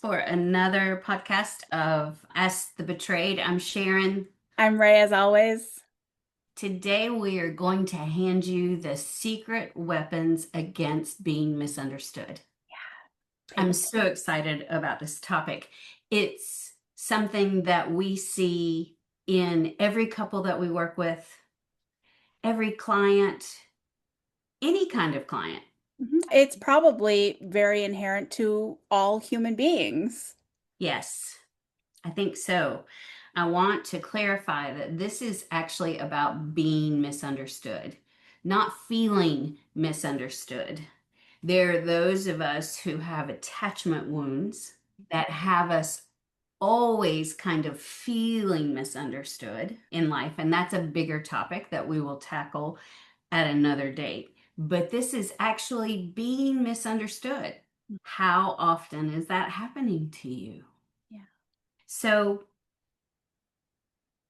for another podcast of Ask the Betrayed. I'm Sharon. I'm Rae as always. Today we are going to hand you the secret weapons against being misunderstood. I'm Favorite. so excited about this topic. It's something that we see in every couple that we work with, every client, any kind of client. It's probably very inherent to all human beings. Yes. I think so. I want to clarify that this is actually about being misunderstood, not feeling misunderstood. There are those of us who have attachment wounds that have us always kind of feeling misunderstood in life. And that's a bigger topic that we will tackle at another date. But this is actually being misunderstood. How often is that happening to you? Yeah. So,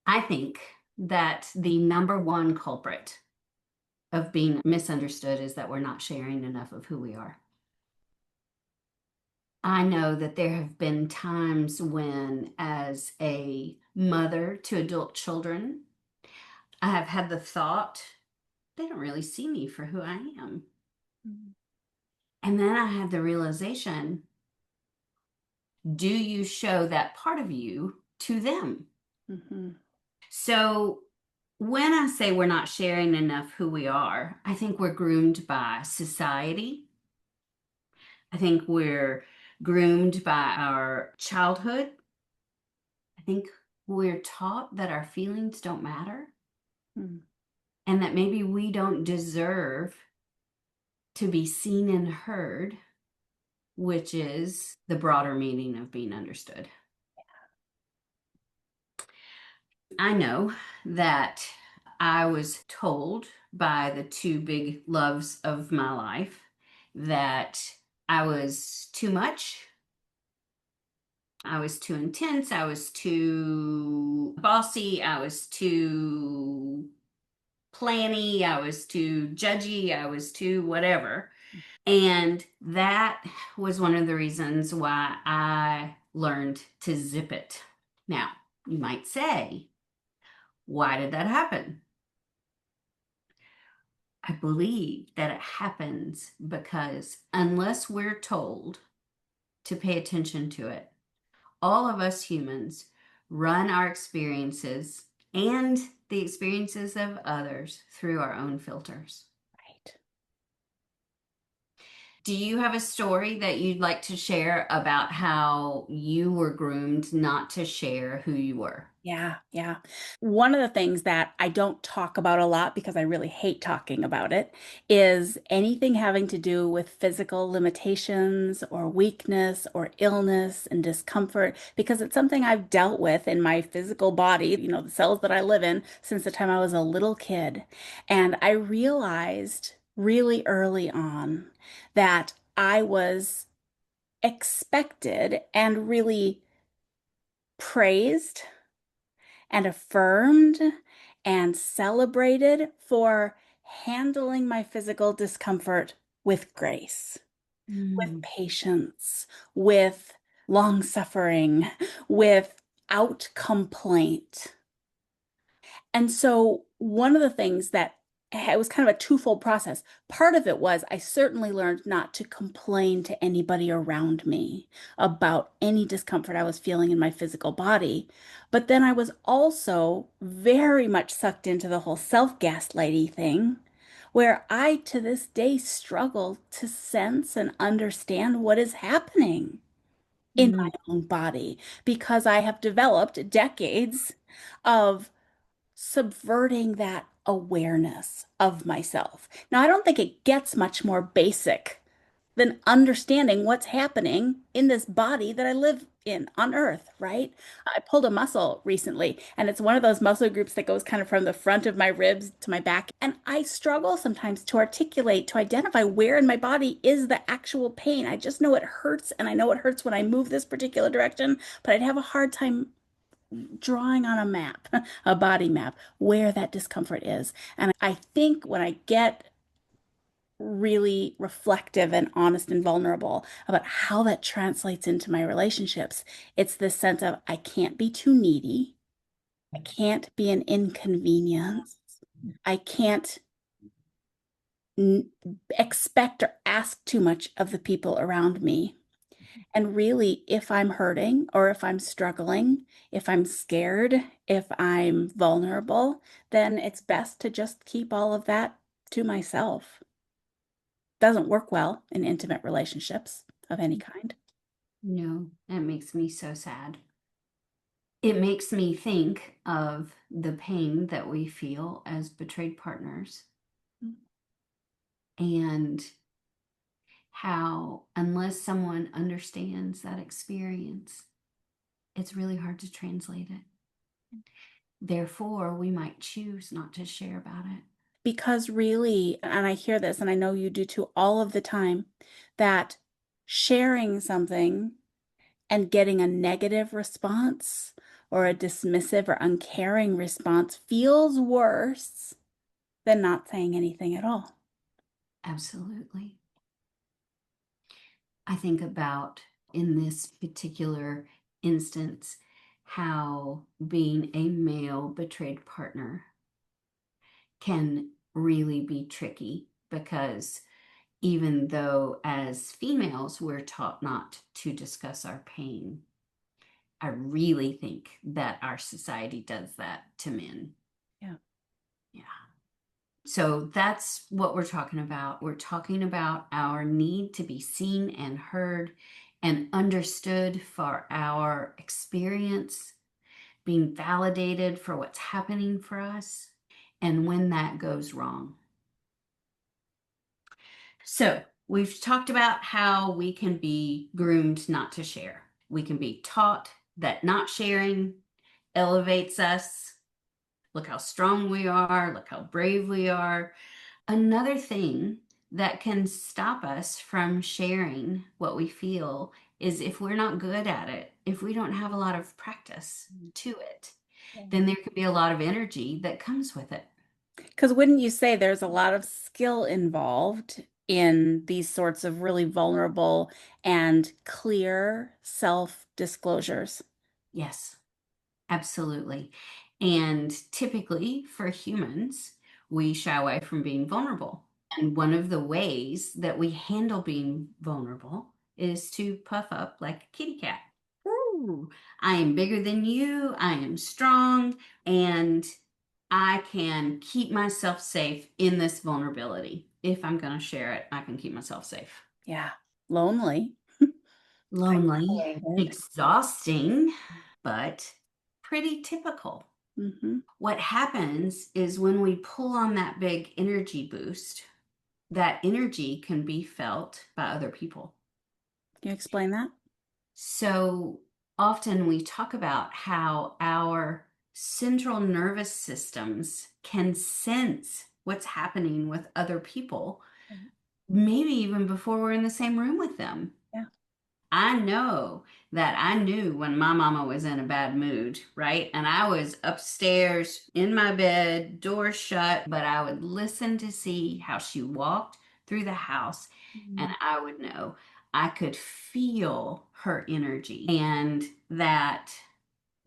I think that the number one culprit of being misunderstood is that we're not sharing enough of who we are. I know that there have been times when, as a mother to adult children, I have had the thought, they don't really see me for who I am. Mhm. And then I had the realization, do you show that part of you to them? Mhm. So when I say we're not sharing enough who we are, I think we're groomed by society. I think we're groomed by our childhood. I think we're taught that our feelings don't matter Mhm. and that maybe we don't deserve to be seen and heard, which is the broader meaning of being understood. I know that I was told by the two big loves of my life that I was too much. I was too intense. I was too bossy. I was too planny. I was too judgy. I was too whatever. And that was one of the reasons why I learned to zip it. Now, you might say, why did that happen? I believe that it happens because unless we're told to pay attention to it, all of us humans run our experiences and the experiences of others through our own filters. Right. Do you have a story that you'd like to share about how you were groomed not to share who you were? Yeah, yeah. One of the things that I don't talk about a lot because I really hate talking about it is anything having to do with physical limitations or weakness or illness and discomfort because it's something I've dealt with in my physical body, the cells that I live in since the time I was a little kid. And I realized really early on that I was expected and really praised and affirmed and celebrated for handling my physical discomfort with grace, with Mm. patience, with long suffering, without complaint. And so, one of the things that it was kind of a twofold process. Part of it was I certainly learned not to complain to anybody around me about any discomfort I was feeling in my physical body. But then I was also very much sucked into the whole self-gaslighty thing, where I to this day struggle to sense and understand what is happening in my Mm. own body because I have developed decades of subverting that awareness of myself. Now, I don't think it gets much more basic than understanding what's happening in this body that I live in on earth, right? I pulled a muscle recently, and it's one of those muscle groups that goes kind of from the front of my ribs to my back. And I struggle sometimes to articulate, to identify where in my body is the actual pain. I just know it hurts, and I know it hurts when I move this particular direction, but I'd have a hard time drawing on a map, a body map, where that discomfort is. And I think when I get really reflective and honest and vulnerable about how that translates into my relationships. It's this sense of I can't be too needy. I can't be an inconvenience. I can't n expect or ask too much of the people around me. And really, if I'm hurting or if I'm struggling, if I'm scared, if I'm vulnerable, then it's best to just keep all of that to myself. Doesn't work well in intimate relationships of any kind. No, that makes me so sad. It makes me think of the pain that we feel as betrayed partners and how, unless someone understands that experience, it's really hard to translate it. Therefore, we might choose not to share about it. Because really, and I hear this, and I know you do too, all of the time, that sharing something and getting a negative response or a dismissive or uncaring response feels worse than not saying anything at all. Absolutely. I think about in this particular instance how being a male betrayed partner can really be tricky because even though as females we're taught not to discuss our pain, I really think that our society does that to men. Yeah. Yeah. So that's what we're talking about. We're talking about our need to be seen and heard and understood for our experience, being validated for what's happening for us, and when that goes wrong. So we've talked about how we can be groomed not to share. We can be taught that not sharing elevates us. Look how strong we are. Look how brave we are. Another thing that can stop us from sharing what we feel is if we're not good at it, if we don't have a lot of practice to it, then there could be a lot of energy that comes with it. Because wouldn't you say there's a lot of skill involved in these sorts of really vulnerable and clear self-disclosures? Yes, absolutely. And typically for humans, we shy away from being vulnerable. And one of the ways that we handle being vulnerable is to puff up like a kitty cat. Ooh, I am bigger than you. I am strong. And I can keep myself safe in this vulnerability. If I'm going to share it, I can keep myself safe. Yeah. Lonely, Lonely, isolated. exhausting, but pretty typical. Hmm. What happens is when we pull on that big energy boost, that energy can be felt by other people. Can you explain that? So often we talk about how our central nervous systems can sense what's happening with other people, maybe even before we're in the same room with them. Yeah. I know that I knew when my mama was in a bad mood, right? And I was upstairs in my bed, door shut, but I would listen to see how she walked through the house, and Mhm. I would know. I could feel her energy, and that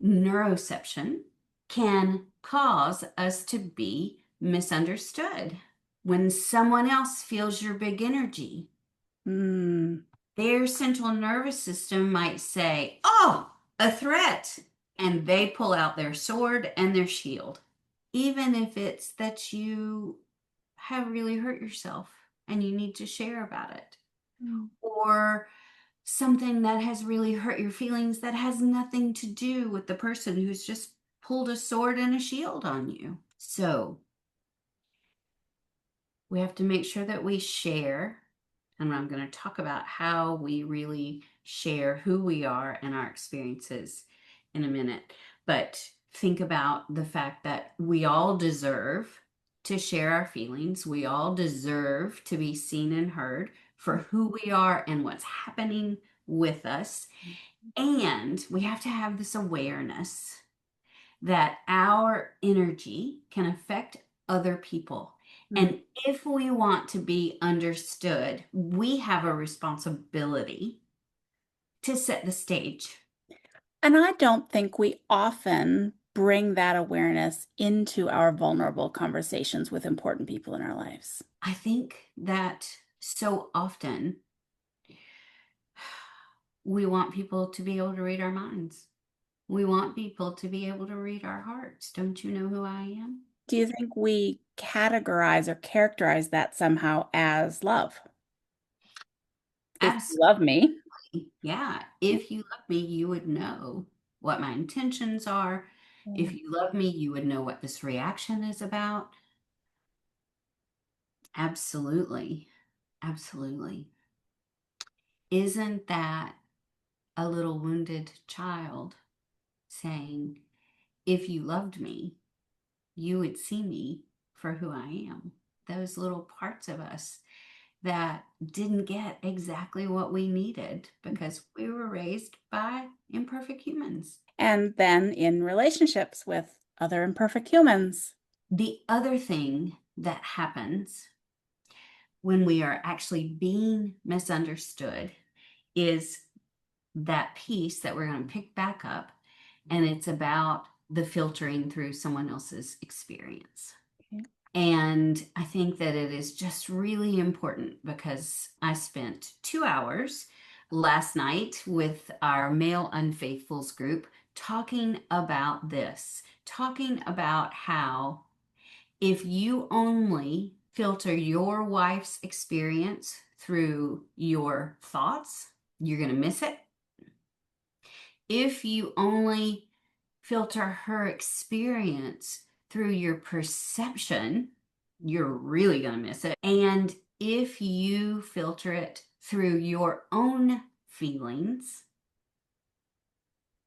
neuroception can cause us to be misunderstood. When someone else feels your big energy, Mm. their central nervous system might say, "Oh, a threat." And they pull out their sword and their shield, even if it's that you have really hurt yourself and you need to share about it, Mm. or something that has really hurt your feelings that has nothing to do with the person who's just pulled a sword and a shield on you. So we have to make sure that we share. And I'm going to talk about how we really share who we are and our experiences in a minute. But think about the fact that we all deserve to share our feelings. We all deserve to be seen and heard for who we are and what's happening with us. And we have to have this awareness that our energy can affect other people. Mm. And if we want to be understood, we have a responsibility to set the stage. And I don't think we often bring that awareness into our vulnerable conversations with important people in our lives. I think that so often we want people to be able to read our minds. We want people to be able to read our hearts. Don't you know who I am? Do you think we categorize or characterize that somehow as love? If you Absolutely. love me, Yeah. If you love me, you would know what my intentions are. If you love me, you would know what this reaction is about. Absolutely. Absolutely. Isn't that a little wounded child saying, if you loved me, you would see me for who I am? Those little parts of us that didn't get exactly what we needed because we were raised by imperfect humans. and then in relationships with other imperfect humans. The other thing that happens when we are actually being misunderstood is that piece that we're going to pick back up, and it's about the filtering through someone else's experience. And I think that it is just really important because I spent 2 hours last night with our male unfaithfuls group talking about this, talking about how if you only filter your wife's experience through your thoughts, you're going to miss it. If you only filter her experience through your perception, you're really going to miss it. And if you filter it through your own feelings,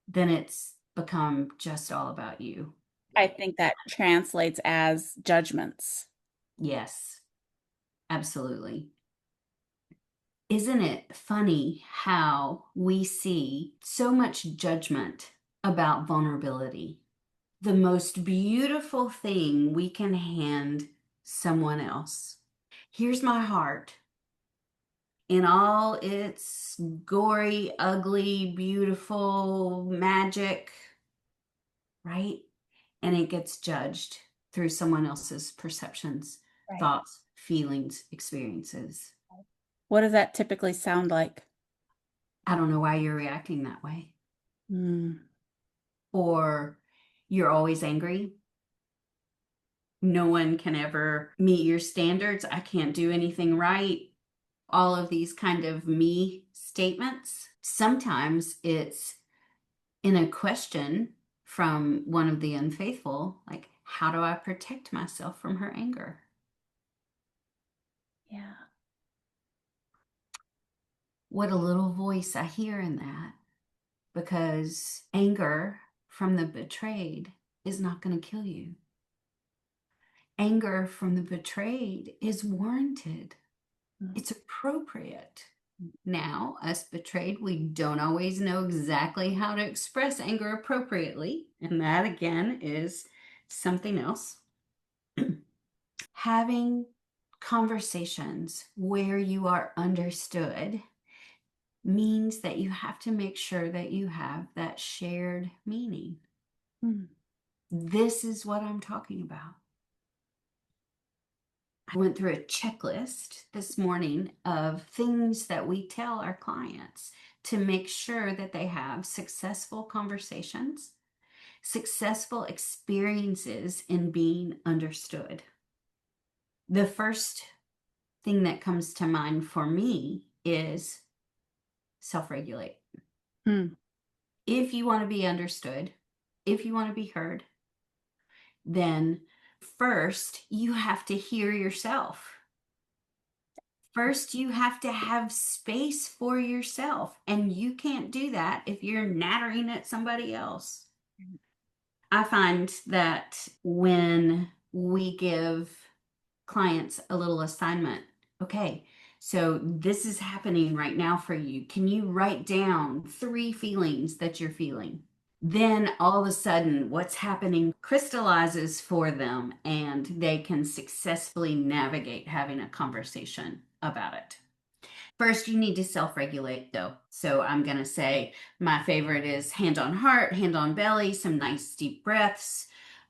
then it's become just all about you. I think that translates as judgments. Yes, absolutely. Isn't it funny how we see so much judgment about vulnerability? The most beautiful thing we can hand someone else. Here's my heart in all its gory, ugly, beautiful magic, right? And it gets judged through someone else's perceptions, Right. thoughts, feelings, experiences. What does that typically sound like? I don't know why you're reacting that way. Mm. Or you're always angry. No one can ever meet your standards. I can't do anything right. All of these kind of me statements. Sometimes it's in a question from one of the unfaithful, like, how do I protect myself from her anger? Yeah. What a little voice I hear in that, because anger from the betrayed is not going to kill you. Anger from the betrayed is warranted. Mm. It's appropriate. Now, us betrayed, we don't always know exactly how to express anger appropriately. And that, again, is something else. Having conversations where you are understood means that you have to make sure that you have that shared meaning. Mm. This is what I'm talking about. I went through a checklist this morning of things that we tell our clients to make sure that they have successful conversations, successful experiences in being understood. The first thing that comes to mind for me is self regulate. Mm. If you want to be understood, if you want to be heard, then first you have to hear yourself. First, you have to have space for yourself. And you can't do that if you're nattering at somebody else. I find that when we give clients a little assignment, okay, so this is happening right now for you. Can you write down 3 feelings that you're feeling? then all of a sudden what's happening crystallizes for them and they can successfully navigate having a conversation about it. First, you need to self regulate though. So I'm going to say my favorite is hand on heart, hand on belly, some nice deep breaths.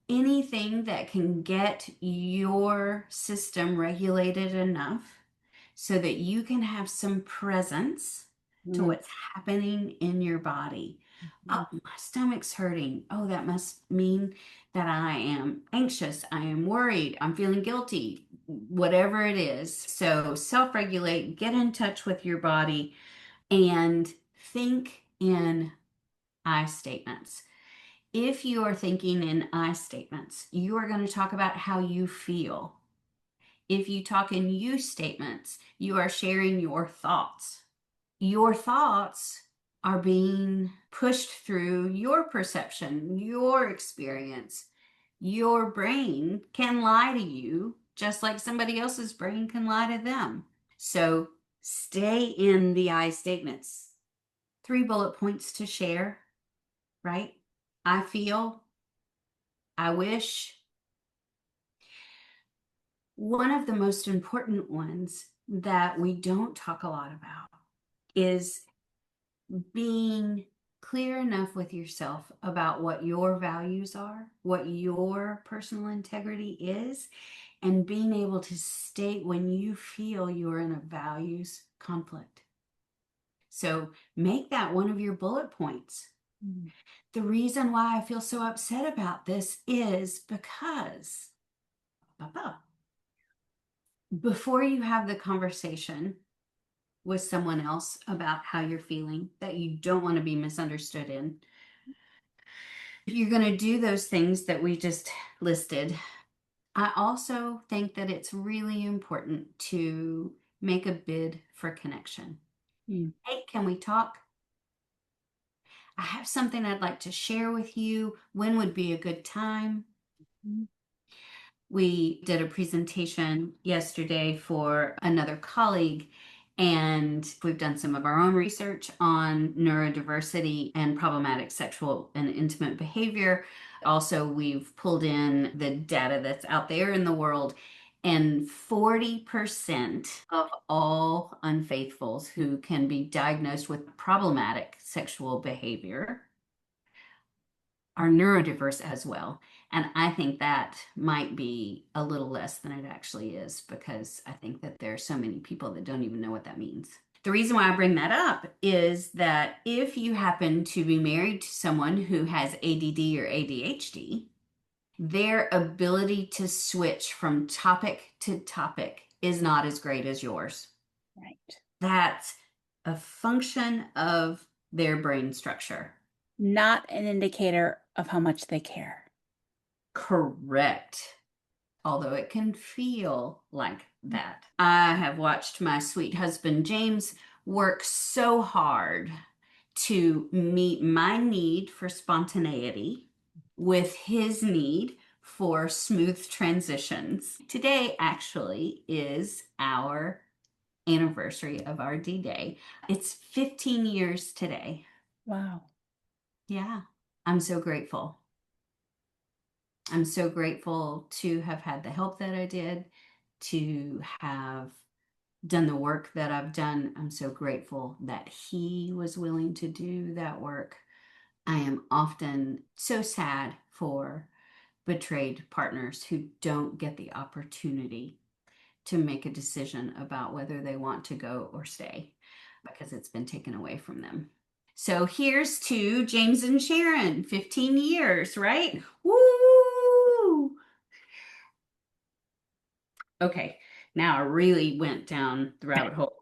Anything that can get your system regulated enough so that you can have some presence to Mm, what's happening in your body. Oh, my stomach's hurting. Oh, that must mean that I am anxious. I am worried. I'm feeling guilty, whatever it is. So self regulate, get in touch with your body, and think in I statements. If you are thinking in I statements, you are going to talk about how you feel. If you talk in you statements, you are sharing your thoughts. Your thoughts are being pushed through your perception, your experience. Your brain can lie to you just like somebody else's brain can lie to them. So stay in the I statements. 3 bullet points to share, right? I feel, I wish. One of the most important ones that we don't talk a lot about is being clear enough with yourself about what your values are, what your personal integrity is, and being able to state when you feel you're in a values conflict. So make that one of your bullet points. mm, The reason why I feel so upset about this is because before you have the conversation with someone else about how you're feeling that you don't want to be misunderstood in, if you're going to do those things that we just listed, I also think that it's really important to make a bid for connection. mm, Hey, can we talk? I have something I'd like to share with you. When would be a good time? mm, We did a presentation yesterday for another colleague, and we've done some of our own research on neurodiversity and problematic sexual and intimate behavior. Also, we've pulled in the data that's out there in the world, and 40% of all unfaithfuls who can be diagnosed with problematic sexual behavior are neurodiverse as well. And I think that might be a little less than it actually is because I think that there are so many people that don't even know what that means. The reason why I bring that up is that if you happen to be married to someone who has ADD or ADHD, their ability to switch from topic to topic is not as great as yours. right. That's a function of their brain structure. Not an indicator of how much they care. Correct. Although it can feel like that. I have watched my sweet husband James work so hard to meet my need for spontaneity with his need for smooth transitions. Today actually is our anniversary of our D Day. It's 15 years today. Wow. Yeah, I'm so grateful. I'm so grateful to have had the help that I did, to have done the work that I've done. I'm so grateful that he was willing to do that work. I am often so sad for betrayed partners who don't get the opportunity to make a decision about whether they want to go or stay because it's been taken away from them. So here's to James and Sharon, 15 years, right? Woo! Okay, now I really went down the rabbit hole.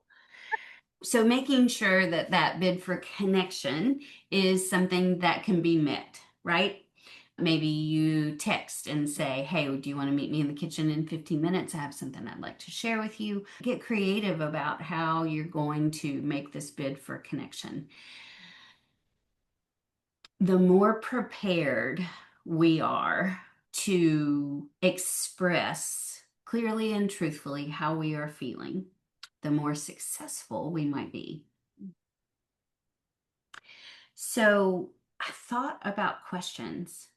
So making sure that that bid for connection is something that can be met, right? Maybe you text and say, hey, do you want to meet me in the kitchen in 15 minutes? I have something I'd like to share with you. Get creative about how you're going to make this bid for connection. The more prepared we are to express clearly and truthfully how we are feeling, the more successful we might be. So I thought about questions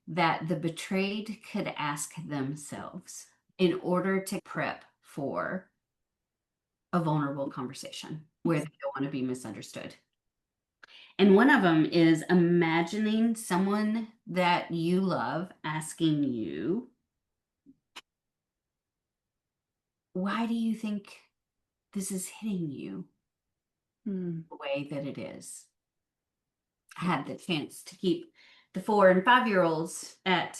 that the betrayed could ask themselves in order to prep for a vulnerable conversation where they don't want to be misunderstood. And one of them is imagining someone that you love asking you, why do you think this is hitting you Mm. the way that it is? I had the chance to keep the 4 and 5-year-olds at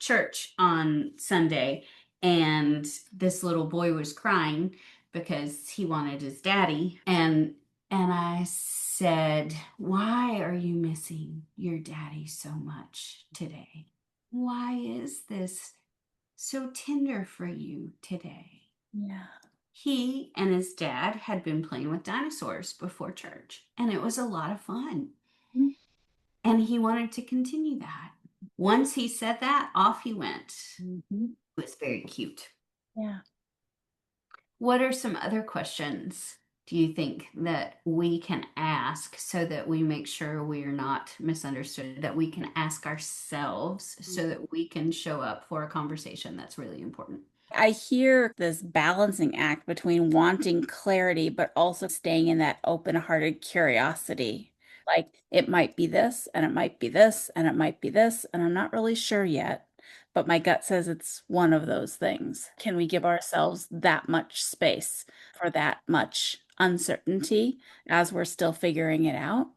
church on Sunday, and this little boy was crying because he wanted his daddy. And I said, "Why are you missing your daddy so much today? Why is this so tender for you today?" Yeah. He and his dad had been playing with dinosaurs before church, and it was a lot of fun. Mm. And he wanted to continue that. Once he said that, off he went. Mhm. It was very cute. Yeah. What are some other questions do you think that we can ask so that we make sure we are not misunderstood, that we can ask ourselves so that we can show up for a conversation that's really important? I hear this balancing act between wanting clarity, but also staying in that open-hearted curiosity. Like it might be this, and it might be this, and it might be this, and I'm not really sure yet, but my gut says it's one of those things. Can we give ourselves that much space for that much uncertainty as we're still figuring it out?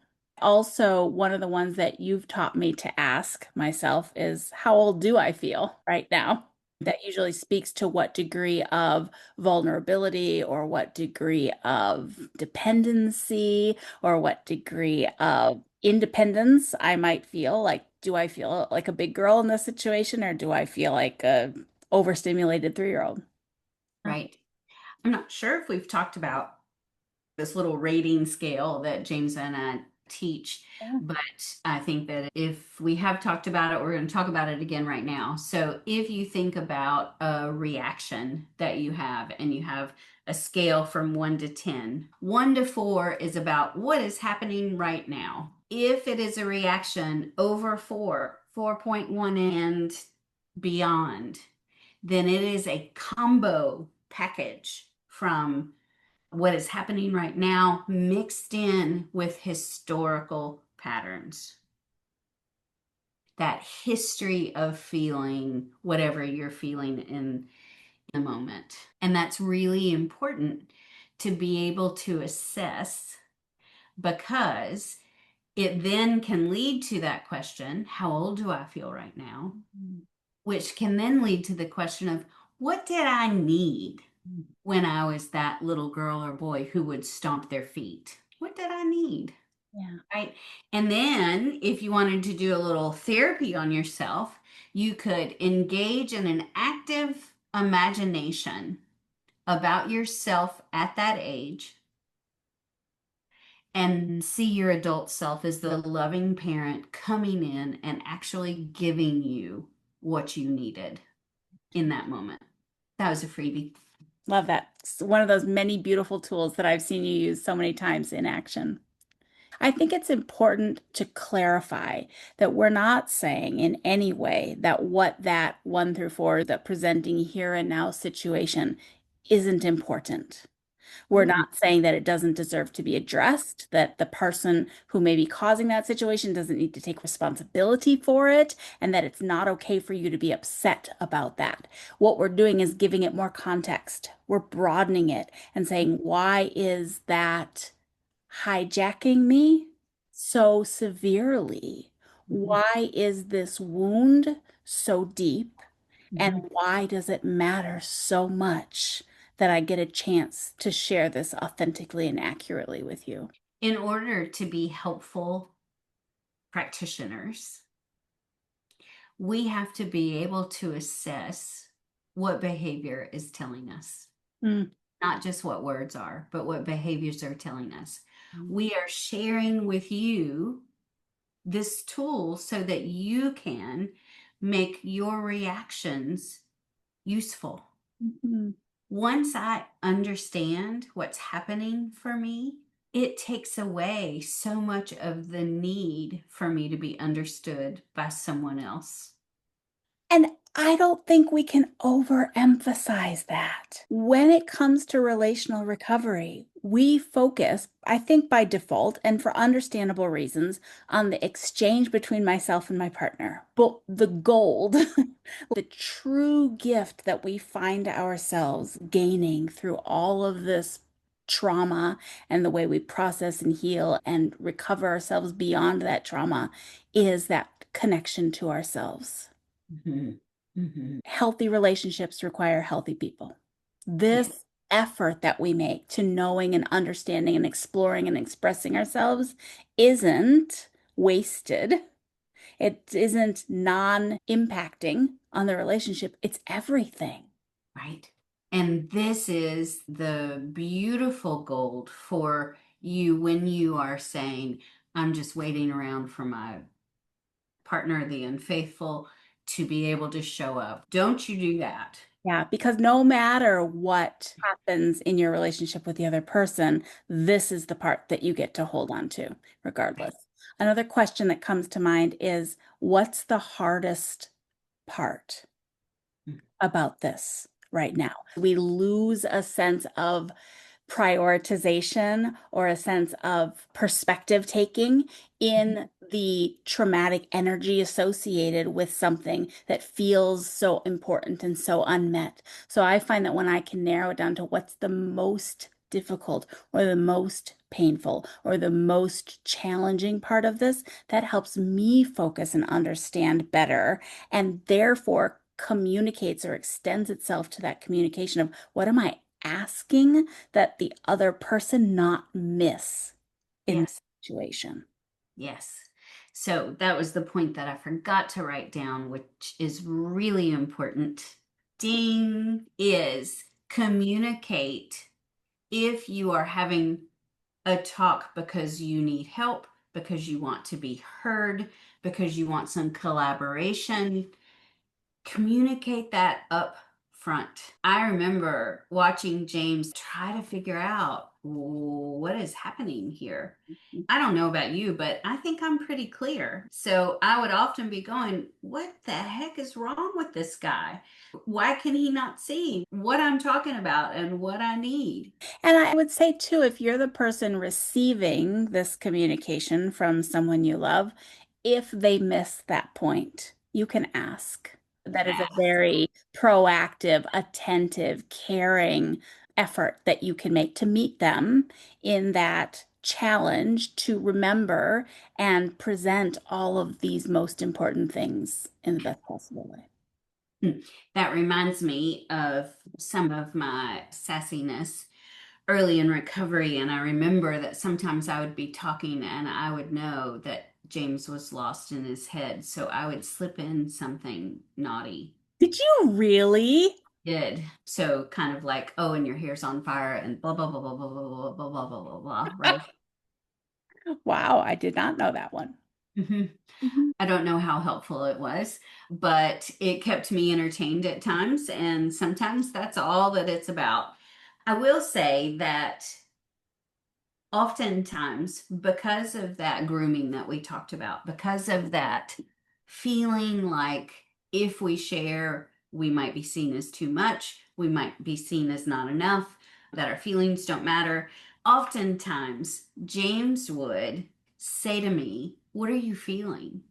Also, one of the ones that you've taught me to ask myself is, how old do I feel right now? That usually speaks to what degree of vulnerability or what degree of dependency or what degree of independence I might feel. Like, do I feel like a big girl in this situation or do I feel like a overstimulated 3-year-old? Right. I'm not sure if we've talked about this little rating scale that James and I teach. Yeah. But I think that if we have talked about it, we're going to talk about it again right now. So if you think about a reaction that you have and you have a scale from 1 to 10, 1 to 4 is about what is happening right now. If it is a reaction over 4, 4.1 and beyond, then it is a combo package from what is happening right now mixed in with historical patterns. That history of feeling whatever you're feeling in the moment. And that's really important to be able to assess because it then can lead to that question, how old do I feel right now? Which can then lead to the question of what did I need when I was that little girl or boy who would stomp their feet? What did I need? Yeah. Right. And then if you wanted to do a little therapy on yourself, you could engage in an active imagination about yourself at that age and see your adult self as the loving parent coming in and actually giving you what you needed in that moment. That was a freebie. Love that. It's one of those many beautiful tools that I've seen you use so many times in action. I think it's important to clarify that we're not saying in any way that what that 1 through 4, that presenting here and now situation isn't important. We're Mm-mm. not saying that it doesn't deserve to be addressed, that the person who may be causing that situation doesn't need to take responsibility for it, and that it's not okay for you to be upset about that. What we're doing is giving it more context. We're broadening it and saying, why is that hijacking me so severely? Mhm. Why is this wound so deep? And Mhm. why does it matter so much that I get a chance to share this authentically and accurately with you? In order to be helpful practitioners, we have to be able to assess what behavior is telling us, Mm. not just what words are, but what behaviors are telling us. We are sharing with you this tool so that you can make your reactions useful. Mhm. Once I understand what's happening for me it takes away so much of the need for me to be understood by someone else. And I don't think we can overemphasize that. When it comes to relational recovery, we focus, I think by default and for understandable reasons, on the exchange between myself and my partner. But the gold, the true gift that we find ourselves gaining through all of this trauma and the way we process and heal and recover ourselves beyond that trauma is that connection to ourselves. Mhm. Mhm. Healthy relationships require healthy people. Yes, This effort that we make to knowing and understanding and exploring and expressing ourselves isn't wasted. It isn't non-impacting on the relationship. It's everything. right. And this is the beautiful gold for you when you are saying, I'm just waiting around for my partner, the unfaithful, to be able to show up. Don't you do that. Yeah, because no matter what happens in your relationship with the other person, this is the part that you get to hold on to, regardless. Another question that comes to mind is, what's the hardest part about this right now? We lose a sense of prioritization or a sense of perspective taking in the traumatic energy associated with something that feels so important and so unmet. So I find that when I can narrow it down to what's the most difficult or the most painful or the most challenging part of this, that helps me focus and understand better and therefore communicates or extends itself to that communication of what am I asking that the other person not miss in the Yes. situation. Yes. So that was the point that I forgot to write down, which is really important. Ding is communicate if you are having a talk because you need help, because you want to be heard, because you want some collaboration. Communicate that up front. I remember watching James try to figure out what is happening here. I don't know about you, but I think I'm pretty clear. So I would often be going, what the heck is wrong with this guy? Why can he not see what I'm talking about and what I need? And I would say too, if you're the person receiving this communication from someone you love, if they miss that point, you can ask. That is a very proactive, attentive, caring effort that you can make to meet them in that challenge to remember and present all of these most important things in the best possible way. Hmm. That reminds me of some of my sassiness early in recovery. And I remember that sometimes I would be talking and I would know that James was lost in his head. So I would slip in something naughty. Did you really? Did so kind of like, oh, and your hair's on fire and blah blah blah blah blah blah blah blah blah blah blah blah, right? Wow, I did not know that one. Mhm. Mhm. I don't know how helpful it was, but it kept me entertained at times, and sometimes that's all that it's about. I will say that oftentimes, because of that grooming that we talked about, because of that feeling like if we share, we might be seen as too much, we might be seen as not enough, that our feelings don't matter. Oftentimes, James would say to me, what are you feeling?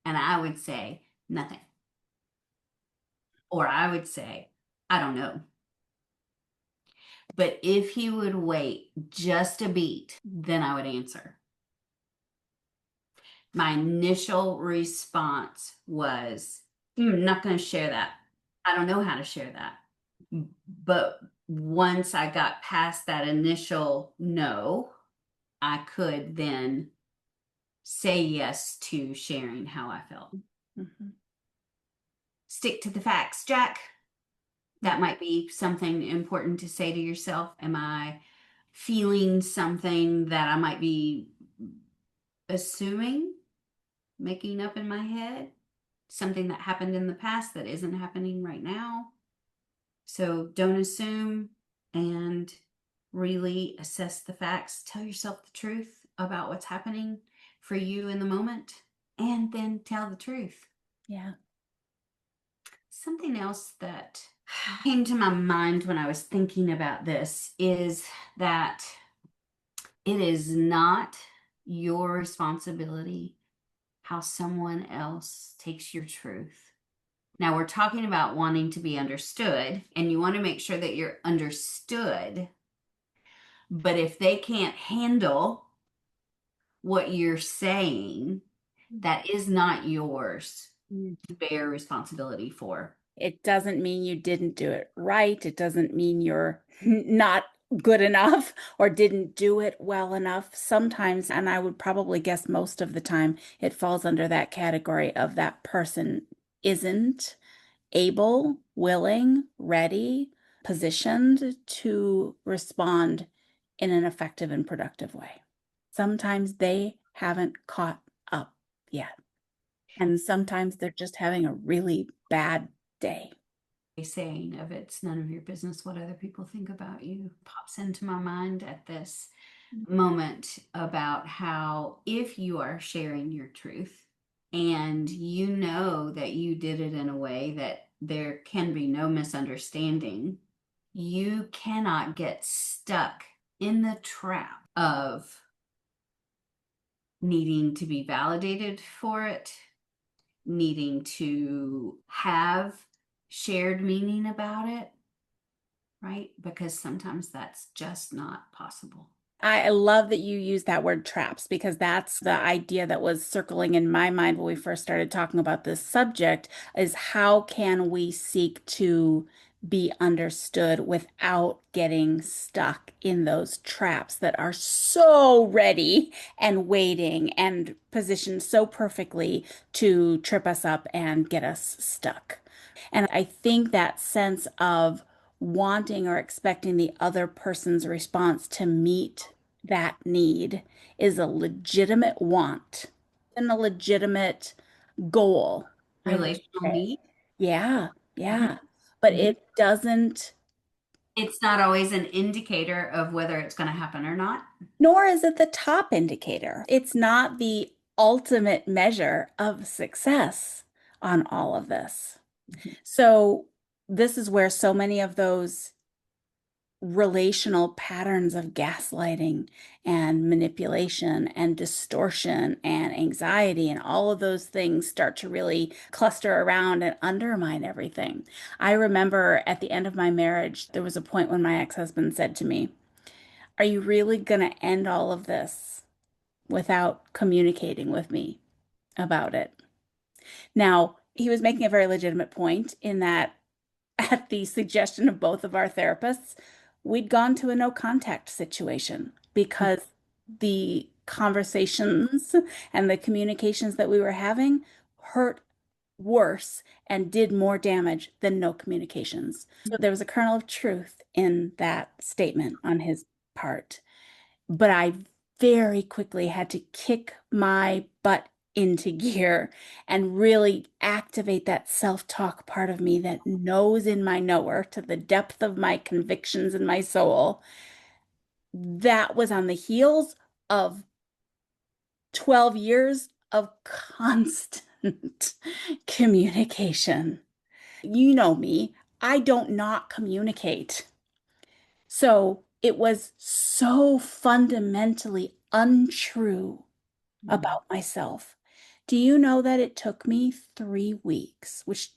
And I would say, nothing. Or I would say, I don't know. But if he would wait just a beat, then I would answer. My initial response was, I'm not going to share that. I don't know how to share that. But once I got past that initial no, I could then say yes to sharing how I felt. Mhm. Stick to the facts, Jack. That might be something important to say to yourself. Am I feeling something that I might be assuming, making up in my head? Something that happened in the past that isn't happening right now. So don't assume and really assess the facts, tell yourself the truth about what's happening for you in the moment, and then tell the truth. Yeah. Something else that came to my mind when I was thinking about this is that it is not your responsibility how someone else takes your truth. Now, we're talking about wanting to be understood, and you want to make sure that you're understood. But if they can't handle what you're saying, that is not yours to bear responsibility for. It doesn't mean you didn't do it right. It doesn't mean you're not good enough or didn't do it well enough. Sometimes, and I would probably guess most of the time, it falls under that category of that person isn't able, willing, ready, positioned to respond in an effective and productive way. Sometimes they haven't caught up yet. And sometimes they're just having a really bad day. A saying of it's none of your business what other people think about you pops into my mind at this moment about how if you are sharing your truth and you know that you did it in a way that there can be no misunderstanding, you cannot get stuck in the trap of needing to be validated for it, needing to have shared meaning about it, right? Because sometimes that's just not possible. I love that you use that word traps because that's the idea that was circling in my mind when we first started talking about this subject is how can we seek to be understood without getting stuck in those traps that are so ready and waiting and positioned so perfectly to trip us up and get us stuck. And I think that sense of wanting or expecting the other person's response to meet that need is a legitimate want and a legitimate goal, I would Relational say. need. Yeah, Mhm, yeah. But mhm. it doesn't, It's not always an indicator of whether it's going to happen or not. nor is it the top indicator. It's not the ultimate measure of success on all of this. So, this is where so many of those relational patterns of gaslighting and manipulation and distortion and anxiety and all of those things start to really cluster around and undermine everything. I remember at the end of my marriage, there was a point when my ex-husband said to me, "Are you really going to end all of this without communicating with me about it?" Now, he was making a very legitimate point in that at the suggestion of both of our therapists, we'd gone to a no contact situation because the conversations and the communications that we were having hurt worse and did more damage than no communications. So there was a kernel of truth in that statement on his part. But I very quickly had to kick my butt into gear and really activate that self-talk part of me that knows in my knower to the depth of my convictions in my soul. That was on the heels of 12 years of constant communication. You know me, I don't not communicate. So it was so fundamentally untrue Mhm. about myself. Do you know that it took me 3 weeks, which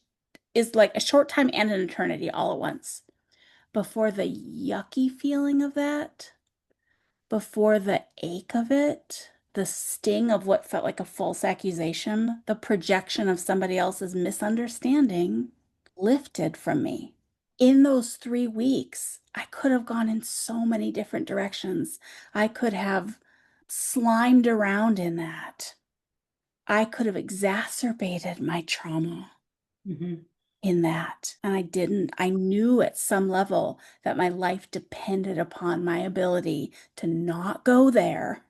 is like a short time and an eternity all at once, before the yucky feeling of that, before the ache of it, the sting of what felt like a false accusation, the projection of somebody else's misunderstanding lifted from me. In those 3 weeks, I could have gone in so many different directions. I could have slimed around in that. I could have exacerbated my trauma Mhm. in that. And I didn't. I knew at some level that my life depended upon my ability to not go there,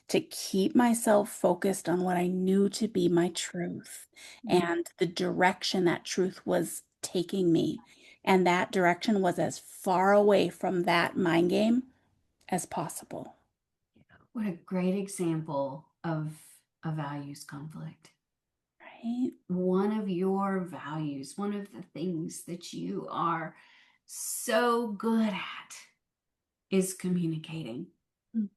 to keep myself focused on what I knew to be my truth Mhm. and the direction that truth was taking me. And that direction was as far away from that mind game as possible. What a great example of a values conflict. Right? One of your values, one of the things that you are so good at is communicating. Mm.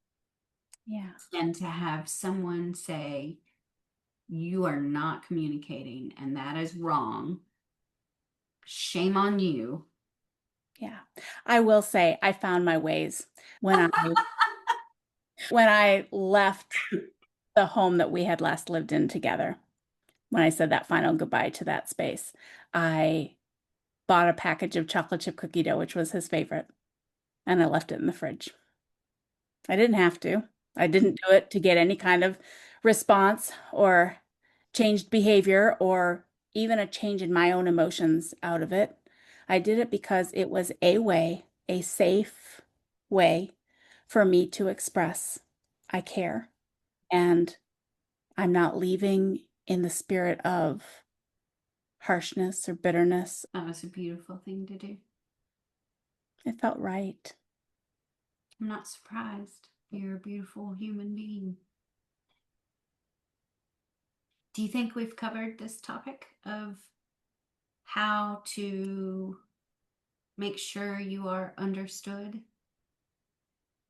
Yeah. And to have someone say, you are not communicating and that is wrong, shame on you. Yeah. I will say I found my ways when I left the home that we had last lived in together. When I said that final goodbye to that space, I bought a package of chocolate chip cookie dough, which was his favorite, and I left it in the fridge. I didn't have to. I didn't do it to get any kind of response or changed behavior or even a change in my own emotions out of it. I did it because it was a way, a safe way for me to express I care and I'm not leaving in the spirit of harshness or bitterness. That was a beautiful thing to do. It felt right. I'm not surprised. You're a beautiful human being. Do you think we've covered this topic of how to make sure you are understood?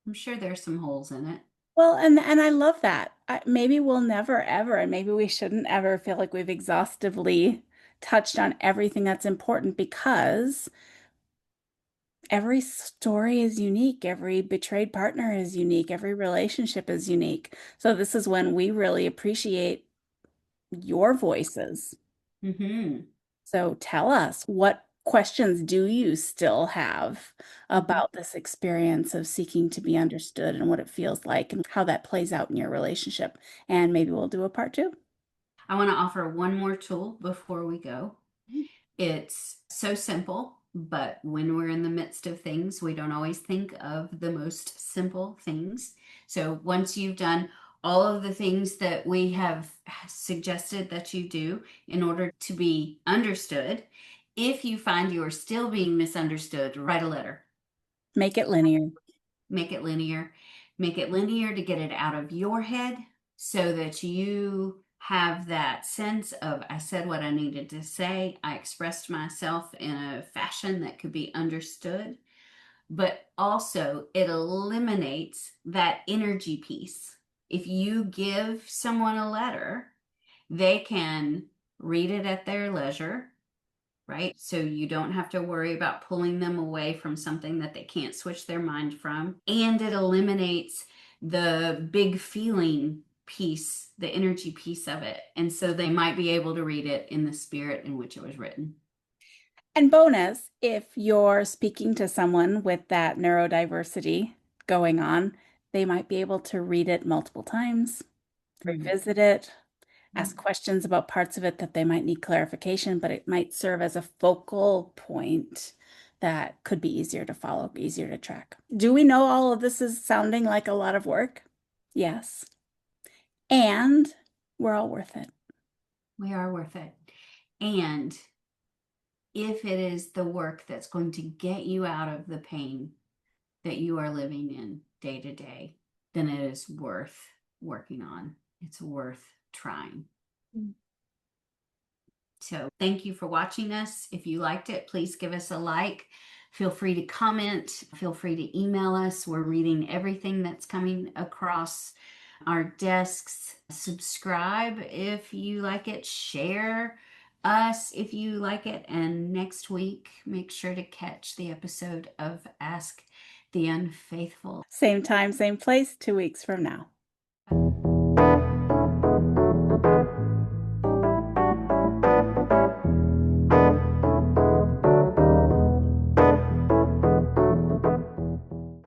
I'm sure there's some holes in it. Well, and I love that. Maybe we'll never ever, and maybe we shouldn't ever feel like we've exhaustively touched on everything that's important because every story is unique, every betrayed partner is unique, every relationship is unique. So this is when we really appreciate your voices. Mm-hmm. So tell us, what questions do you still have Mm-hmm. about this experience of seeking to be understood and what it feels like and how that plays out in your relationship? And maybe we'll do a part two. I want to offer one more tool before we go. It's so simple, but when we're in the midst of things, we don't always think of the most simple things. So once you've done all of the things that we have suggested that you do in order to be understood, if you find you are still being misunderstood, write a letter. Make it linear. Make it linear. Make it linear to get it out of your head so that you have that sense of I said what I needed to say. I expressed myself in a fashion that could be understood, but also it eliminates that energy piece. If you give someone a letter, they can read it at their leisure, right? So you don't have to worry about pulling them away from something that they can't switch their mind from. And it eliminates the big feeling piece, the energy piece of it. And so they might be able to read it in the spirit in which it was written. And bonus, if you're speaking to someone with that neurodiversity going on, they might be able to read it multiple times, Mm-hmm. revisit it, ask questions about parts of it that they might need clarification, but it might serve as a focal point that could be easier to follow, easier to track. Do we know all of this is sounding like a lot of work? Yes. And we're all worth it. We are worth it. And if it is the work that's going to get you out of the pain that you are living in day to day, then it is worth working on. It's worth trying. Mm. So thank you for watching us. If you liked it, please give us a like. Feel free to comment. Feel free to email us. We're reading everything that's coming across our desks. Subscribe if you like it. Share us if you like it. And next week, make sure to catch the episode of Ask the Unfaithful. Same time, same place, 2 weeks from now.